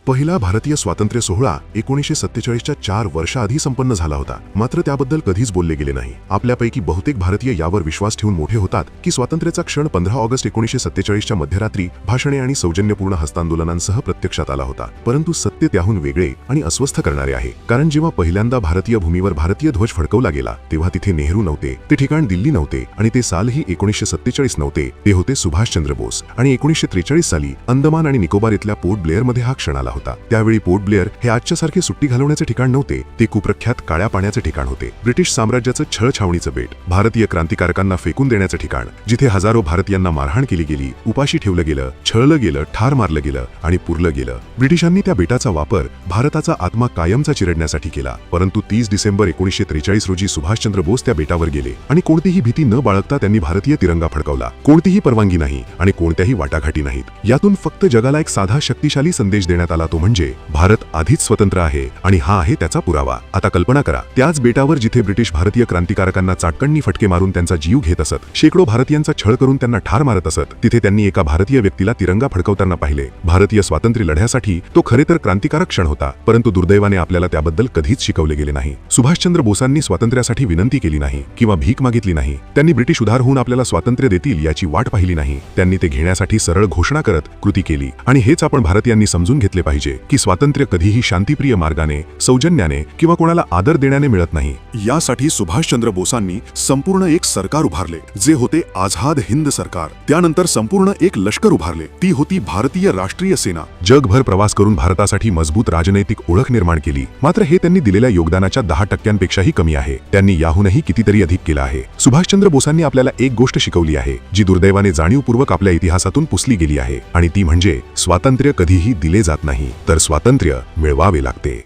पहिला भारतीय स्वातंत्र्य सोहळा 1947च्या 4 वर्षाआधी संपन्न झाला होता, मात्र त्याबद्दल कधीच बोलले गेले नाही। आपल्यापैकी बहुतेक भारतीय यावर विश्वास ठेवून मोठे होतात की स्वातंत्र्याचा क्षण 15 ऑगस्ट 1947च्या मध्यरात्री भाषणे आणि सौजन्यपूर्ण हस्तांदोलनांसह प्रत्यक्षात आला होता। परंतु सत्य त्याहून वेगळे आणि अस्वस्थ करणारे आहे, कारण जेव्हा पहिल्यांदा भारतीय भूमीवर भारतीय ध्वज फडकवला गेला तेव्हा तिथे नेहरू नव्हते, ते ठिकाण दिल्ली नव्हते आणि ते सालही 1947 नव्हते, ते होते सुभाषचंद्र बोस। आणि 1943 साली अंदमान आणि निकोबार इथल्या पोर्ट ब्लेअरमध्ये हा क्षण आला होता। त्यावेळी पोर्ट ब्लेअर हे आजच्यासारखे सुट्टी घालवण्याचे ठिकाण नव्हते, ते कुप्रख्यात काळ्या पाण्याचे ठिकाण होते। ब्रिटिश साम्राज्याचं छळछावणीचं बेट, भारतीय क्रांतिकारकांना फेकून देण्याचे ठिकाण, जिथे हजारो भारतीयांना मारहाण केली गेली, उपाशी ठेवलं गेलं, छळलं गेलं, ठार मारलं गेलं आणि पुरलं गेलं। ब्रिटिशांनी त्या बेटाचा वापर भारताचा आत्मा कायमचा चिरडण्यासाठी केला। परंतु 30 डिसेंबर 1943 रोजी सुभाषचंद्र बोस त्या बेटावर गेले आणि कोणतीही भीती न बाळगता त्यांनी भारतीय तिरंगा फडकवला। कोणतीही परवानगी नाही आणि कोणत्याही वाटाघाटी नाहीत। यातून फक्त जगाला एक साधा शक्तिशाली संदेश देण्यात आला, तो म्हणजे भारत आधीच स्वतंत्र आहे आणि हा आहे त्याचा पुरावा। आता कल्पना करा, त्याच बेटावर जिथे ब्रिटिश भारतीय क्रांतिकारकांना चाटकणी फटके मारून त्यांचा जीव घेत असत, शेकडो भारतीयांचा छळ करून त्यांना ठार मारत असत, तिथे त्यांनी एका भारतीय व्यक्तीला तिरंगा फडकवताना पाहिले। भारतीय स्वातंत्र्य लढ्यासाठी तो खरे तर क्रांतिकारक क्षण होता, परंतु दुर्दैवाने आपल्याला त्याबद्दल कधीच शिकवले गेले नाही। सुभाषचंद्र बोसांनी स्वातंत्र्यासाठी विनंती केली नाही किंवा भीक मागितली नाही। त्यांनी ब्रिटिश उधार होऊन आपल्याला स्वातंत्र्य देतील याची वाट पाहिली नाही। त्यांनी ते घेण्यासाठी सरळ घोषणा करत कृती केली। आणि हेच आपण भारतीयांनी समजून घेतले पाहिजे की स्वातंत्र्य कधीही शांतिप्रिय मार्गाने, सौजन्याने किंवा कोणाला आदर देण्याने मिळत नाही। यासाठी सुभाषचंद्र बोसांनी संपूर्ण एक सरकार उभारले, जे होते आझाद हिंद सरकार। त्यानंतर संपूर्ण एक लष्कर उभारले, ती होती भारतीय राष्ट्रीय सेना। जगभर प्रवास करून भारतासाठी मजबूत राजनैतिक ओळख निर्माण केली, मात्र हे त्यांनी दिलेल्या योगदानाच्या 10%पेक्षाही कमी आहे। त्यांनी याहूनही कितीतरी अधिक केलं आहे। सुभाषचंद्र बोसांनी आपल्याला एक गोष्ट शिकवली आहे, जी दुर्दैवाने जाणीवपूर्वक आपल्या इतिहासातून पुसली गेली आहे, आणि ती म्हणजे स्वातंत्र्य कधीही दिले जात नाही, तर स्वातंत्र्य मिळवावे लागते।